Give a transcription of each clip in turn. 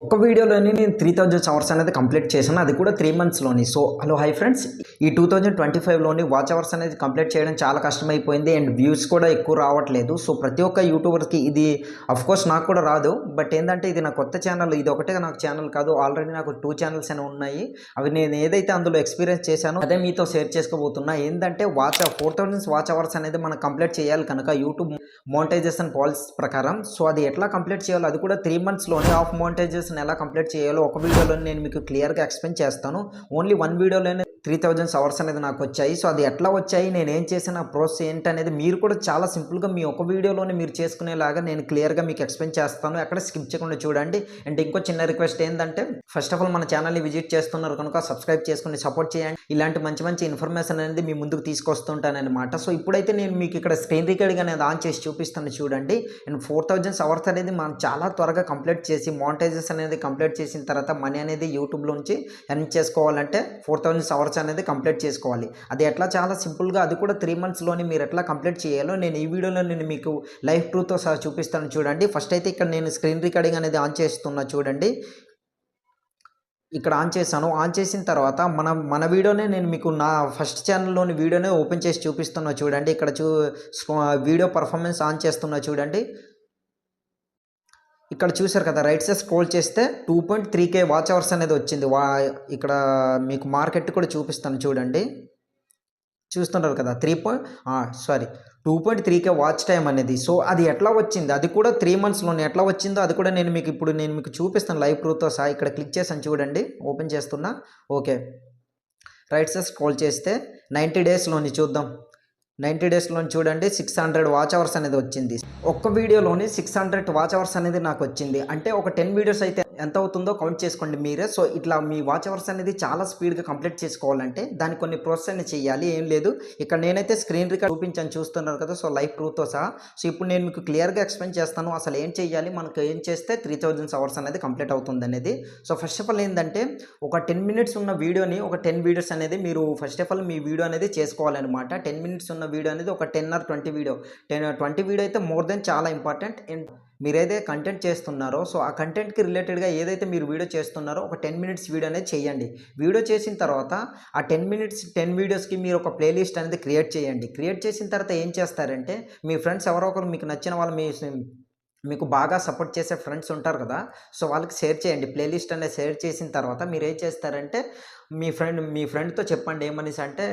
ఒక వీడియోలోని నేను 3000 అవర్స్ అనేది కంప్లీట్ చేశాను. అది కూడా 3 మంత్స్‌లోని. So, hello hi friends. ఈ 2025లోని వాచ్ అవర్స్ అనేది కంప్లీట్ చేయడం చాలా కష్టమైపోయింది. అండ్ వ్యూస్ కూడా ఎక్కువ రావట్లేదు. సో, ప్రతి ఒక్క యూట్యూబర్‌కి ఇది ఆఫ్‌కోర్స్ నాకు కూడా రాదు. బట్ ఏందంటే ఇది నా కొత్త ఛానల్. ఇది ఒకటే నాకు ఛానల్ కాదు. ఆల్రెడీ నాకు 2 ఛానల్స్ అనేవి ఉన్నాయి. అవి నేను ఏదైతే అందులో ఎక్స్‌పీరియన్స్ చేశానో అదే మీతో షేర్ చేసుకోబోతున్నా. ఏందంటే 4000 వాచ్ అవర్స్ అనేది మనం కంప్లీట్ చేయాలి కనుక యూట్యూబ్ మోనటైజేషన్ పాలసీ ప్రకారం. సో, అది ఎట్లా కంప్లీట్ చేయాలో అది కూడా 3 మంత్స్‌లోనే ఆఫ్ మోనటైజేషన్ ఎలా కంప్లీట్ చేయాలో ఒక వీడియోలో నేను మీకు క్లియర్గా ఎక్స్ప్లెయిన్ చేస్తాను. ఓన్లీ 1 వీడియోలోనే 3000 అవర్స్ అనేది నాకు వచ్చాయి. సో అది ఎట్లా వచ్చాయి, నేను ఏం చేసిన ప్రాసెస్ ఏంటనేది మీరు కూడా చాలా సింపుల్గా మీ ఒక వీడియోలోనే మీరు చేసుకునేలాగా నేను క్లియర్గా మీకు ఎక్స్ప్లెయిన్ చేస్తాను. ఎక్కడ స్కిప్ చేయకుండా చూడండి. అండ్ ఇంకో చిన్న రిక్వెస్ట్ ఏంటంటే ఫస్ట్ ఆఫ్ ఆల్ మన ఛానల్ని విజిట్ చేస్తున్నారు కనుక సబ్స్క్రైబ్ చేసుకుని సపోర్ట్ చేయండి. ఇలాంటి మంచి మంచి ఇన్ఫర్మేషన్ అనేది మీ ముందుకు తీసుకొస్తుంటాను అనమాట. సో ఇప్పుడైతే నేను మీకు ఇక్కడ స్క్రీన్ రికార్డింగ్ అనేది ఆన్ చేసి చూపిస్తాను చూడండి. అండ్ 4000 అవర్స్ అనేది మనం చాలా త్వరగా కంప్లీట్ చేసి మోనటైజేషన్ అనేది కంప్లీట్ చేసిన తర్వాత మనీ అనేది యూట్యూబ్లో నుంచి ఎర్న్ చేసుకోవాలంటే 4000 అవర్స్ అనేది కంప్లీట్ చేసుకోవాలి. అది ఎట్లా చాలా సింపుల్గా, అది కూడా 3 మంత్స్లోని మీరు ఎట్లా కంప్లీట్ చేయాలో నేను ఈ వీడియోలో నేను మీకు లైవ్ ప్రూఫ్తో సహా చూపిస్తాను చూడండి. ఫస్ట్ అయితే ఇక్కడ నేను స్క్రీన్ రికార్డింగ్ అనేది ఆన్ చేస్తున్నా చూడండి. ఇక్కడ ఆన్ చేశాను. ఆన్ చేసిన తర్వాత మన వీడియోనే నేను మీకు నా ఫస్ట్ ఛానల్లోని వీడియోనే ఓపెన్ చేసి చూపిస్తున్నా చూడండి. ఇక్కడ వీడియో పర్ఫార్మెన్స్ ఆన్ చేస్తున్నా చూడండి. ఇక్కడ చూసారు కదా, రైట్ సైడ్ స్క్రోల్ చేస్తే 2.3K వాచ్ అవర్స్ అనేది వచ్చింది. ఇక్కడ మీకు మార్కెట్ కూడా చూపిస్తాను చూడండి. చూస్తున్నారు కదా 2.3K వాచ్ టైం అనేది. సో అది ఎట్లా వచ్చింది, అది కూడా 3 మంత్స్లోనే ఎట్లా వచ్చిందో అది కూడా నేను మీకు చూపిస్తాను లైవ్ ప్రూఫ్తో సహా. ఇక్కడ క్లిక్ చేసాను చూడండి, ఓపెన్ చేస్తున్నా. ఓకే, రైట్ సైడ్ స్క్రోల్ చేస్తే 90 డేస్లోని చూద్దాం. 90 డేస్లో చూడండి 600 వాచ్ అవర్స్ అనేది వచ్చింది. ఒక్క వీడియోలోని 600 వాచ్ అవర్స్ అనేది నాకు వచ్చింది. అంటే ఒక 10 వీడియోస్ అయితే ఎంత అవుతుందో కౌంట్ చేసుకోండి మీరే. సో ఇట్లా మీ వాచ్ అవర్స్ అనేది చాలా స్పీడ్గా కంప్లీట్ చేసుకోవాలంటే దానికి కొన్ని ప్రాసెస్ అనేది చేయాలి. ఏం లేదు, ఇక్కడ నేనైతే స్క్రీన్ రికార్డ్ చూపించాను చూస్తున్నారు కదా, సో లైవ్ ప్రూఫ్తో సహా. సో ఇప్పుడు నేను మీకు క్లియర్గా ఎక్స్ప్లెయిన్ చేస్తాను అసలు ఏం చేయాలి, మనకు ఏం చేస్తే 3000 అవర్స్ అనేది కంప్లీట్ అవుతుంది అనేది. సో ఫస్ట్ ఆఫ్ ఆల్ ఏంటంటే ఒక 10 మినిట్స్ ఉన్న వీడియోని ఒక 10 వీడియోస్ అనేది మీరు first of all me video అనేది చేసుకోవాలన్నమాట. 10 మినిట్స్ ఉన్న వీడియో అనేది ఒక 10 or 20 వీడియో 20 వీడియో అయితే మోర్ దెన్ చాలా ఇంపార్టెంట్. అండ్ మీరు ఏదైతే కంటెంట్ చేస్తున్నారో సో ఆ కంటెంట్కి రిలేటెడ్గా ఏదైతే మీరు వీడియో చేస్తున్నారో ఒక 10 మినిట్స్ వీడియో అనేది చేయండి. వీడియో చేసిన తర్వాత ఆ 10 వీడియోస్కి మీరు ఒక ప్లేలిస్ట్ అనేది క్రియేట్ చేయండి. క్రియేట్ చేసిన తర్వాత ఏం చేస్తారంటే మీ ఫ్రెండ్స్ ఎవరో ఒకరు మీకు నచ్చిన వాళ్ళు మీకు బాగా సపోర్ట్ చేసే ఫ్రెండ్స్ ఉంటారు కదా, సో వాళ్ళకి షేర్ చేయండి. ప్లేలిస్ట్ అనేది షేర్ చేసిన తర్వాత మీరు ఏం చేస్తారంటే మీ ఫ్రెండ్తో చెప్పండి ఏమనేసి అంటే,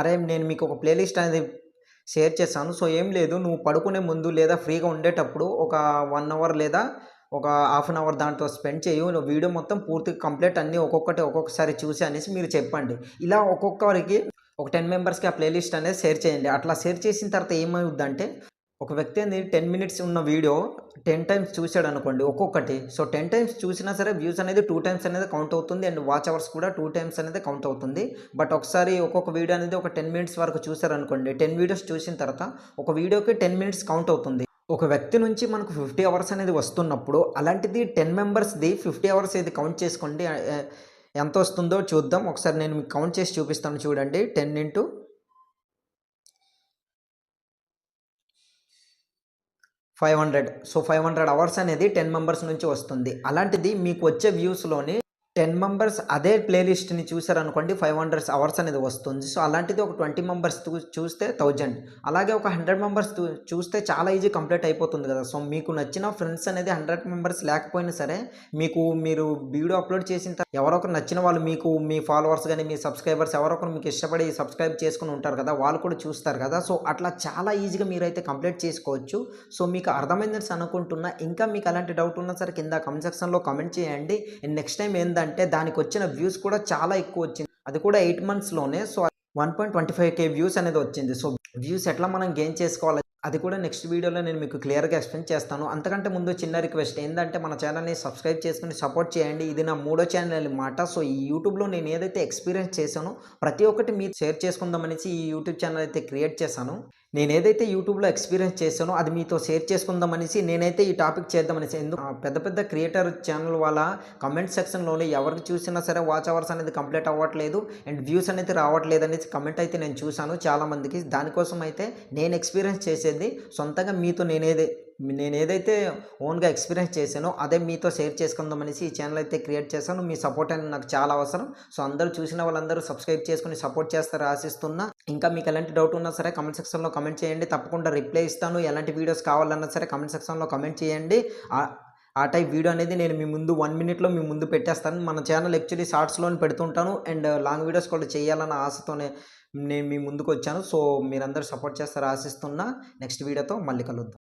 అరే నేను మీకు ఒక ప్లేలిస్ట్ అనేది షేర్ చేశాను. సో ఏం లేదు, నువ్వు పడుకునే ముందు లేదా ఫ్రీగా ఉండేటప్పుడు ఒక 1 అవర్ లేదా ఒక హాఫ్ అన్ అవర్ దాంట్లో స్పెండ్ చేయు. నువ్వు వీడియో మొత్తం పూర్తిగా కంప్లీట్ అన్నీ ఒక్కొక్కసారి చూసి అనేసి మీరు చెప్పండి. ఇలా ఒక్కొక్కరికి ఒక 10 మెంబర్స్కి ఆ ప్లేలిస్ట్ అనేది షేర్ చేయండి. అట్లా షేర్ చేసిన తర్వాత ఏమవుద్దంటే ఒక వ్యక్తి అనేది 10 మినిట్స్ ఉన్న వీడియో 10 టైమ్స్ చూశాడు అనుకోండి ఒక్కొక్కటి. సో 10 టైమ్స్ చూసినా సరే వ్యూస్ అనేది 2 టైమ్స్ అనేది కౌంట్ అవుతుంది. అండ్ వాచ్ అవర్స్ కూడా 2 టైమ్స్ అనేది కౌంట్ అవుతుంది. బట్ ఒకసారి ఒక్కొక్క వీడియో అనేది ఒక 10 మినిట్స్ వరకు చూసారనుకోండి, 10 వీడియోస్ చూసిన తర్వాత ఒక వీడియోకి 10 మినిట్స్ కౌంట్ అవుతుంది. ఒక వ్యక్తి నుంచి మనకు 50 అవర్స్ అనేది వస్తున్నప్పుడు అలాంటిది 10 మెంబర్స్ది 50 అవర్స్ ఇది కౌంట్ చేసుకోండి. ఎంత వస్తుందో చూద్దాం. ఒకసారి నేను మీకు కౌంట్ చేసి చూపిస్తాను చూడండి. 10 into 500. సో 500 అవర్స్ అనేది 10 మెంబర్స్ నుంచి వస్తుంది. అలాంటిది మీకు వచ్చే వ్యూస్లోని 10 మెంబర్స్ అదే ప్లేలిస్ట్ని చూసారనుకోండి 500 అవర్స్ అనేది వస్తుంది. సో అలాంటిది ఒక 20 మెంబర్స్ చూస్తే 1000, అలాగే ఒక 100 మెంబర్స్ చూస్తే చాలా ఈజీ కంప్లీట్ అయిపోతుంది కదా. సో మీకు నచ్చిన ఫ్రెండ్స్ అనేది 100 మెంబర్స్ లేకపోయినా సరే మీరు వీడియో అప్లోడ్ చేసిన తర్వాత ఎవరో ఒకరు నచ్చిన వాళ్ళు మీ ఫాలోవర్స్ కానీ మీ సబ్స్క్రైబర్స్ ఎవరో ఒకరు మీకు ఇష్టపడి సబ్స్క్రైబ్ చేసుకుని ఉంటారు కదా, వాళ్ళు కూడా చూస్తారు కదా. సో అట్లా చాలా ఈజీగా మీరైతే కంప్లీట్ చేసుకోవచ్చు. సో మీకు అర్థమైందని అనుకుంటున్నా. ఇంకా మీకు అలాంటి డౌట్ ఉన్నా సరే కింద కమెంట్ సెక్షన్లో కమెంట్ చేయండి. అండ్ నెక్స్ట్ టైం ఏంటంటే దానికి వచ్చిన వ్యూస్ కూడా చాలా ఎక్కువ వచ్చింది. అది కూడా 8 మంత్స్లోనే. సో 1.25K వ్యూస్ అనేది వచ్చింది. సో వ్యూస్ ఎట్లా మనం గెయిన్ చేసుకోవాలి అది కూడా నెక్స్ట్ వీడియోలో నేను మీకు క్లియర్గా ఎక్స్ప్లెయిన్ చేస్తాను. అంతకంటే ముందు చిన్న రిక్వెస్ట్ ఏంటంటే మన ఛానల్ని సబ్స్క్రైబ్ చేసుకుని సపోర్ట్ చేయండి. ఇది నా 3వ ఛానల్ అన్నమాట. సో ఈ యూట్యూబ్లో నేను ఏదైతే ఎక్స్పీరియన్స్ చేశానో ప్రతి ఒక్కటి మీరు షేర్ చేసుకుందామనేసి ఈ యూట్యూబ్ ఛానల్ అయితే క్రియేట్ చేశాను. నేను ఏదైతే యూట్యూబ్లో ఎక్స్పీరియన్స్ చేశానో అది మీతో షేర్ చేసుకుందామనేసి నేనైతే ఈ టాపిక్ చేద్దామనేసి. పెద్ద పెద్ద క్రియేటర్ ఛానల్ వాళ్ళ కమెంట్ సెక్షన్లోనే ఎవరికి చూసినా సరే వాచ్ అవర్స్ అనేది కంప్లీట్ అవ్వట్లేదు అండ్ వ్యూస్ అనేది రావట్లేదు అనేసి కమెంట్ అయితే నేను చూశాను చాలామందికి. దానికోసం అయితే నేను ఎక్స్పీరియన్స్ చేసేది సొంతంగా మీతో నేనేదే నేను ఏదైతే ఓన్గా ఎక్స్పీరియన్స్ చేశానో అదే మీతో షేర్ చేసుకుందాం అనేసి ఈ ఛానల్ అయితే క్రియేట్ చేశాను. మీ సపోర్ట్ అనేది నాకు చాలా అవసరం. సో అందరూ చూసిన వాళ్ళందరూ సబ్స్క్రైబ్ చేసుకుని సపోర్ట్ చేస్తారు ఆశిస్తున్నా. ఇంకా మీకు ఎలాంటి డౌట్ ఉన్నా సరే కమెంట్ సెక్షన్లో కమెంట్ చేయండి, తప్పకుండా రిప్లై ఇస్తాను. ఎలాంటి వీడియోస్ కావాలన్నా సరే కమెంట్ సెక్షన్లో కమెంట్ చేయండి. ఆ టైప్ వీడియో అనేది నేను మీ ముందు 1 మినిట్లో మీ ముందు పెట్టేస్తాను. మన ఛానల్ యాక్చువల్లీ షార్ట్స్లోనే పెడుతుంటాను అండ్ లాంగ్ వీడియోస్ కూడా చేయాలన్న ఆశతోనే నేను మీ ముందుకు వచ్చాను. సో మీరందరూ సపోర్ట్ చేస్తారు ఆశిస్తున్నా. నెక్స్ట్ వీడియోతో మళ్ళీ కలుద్దాం.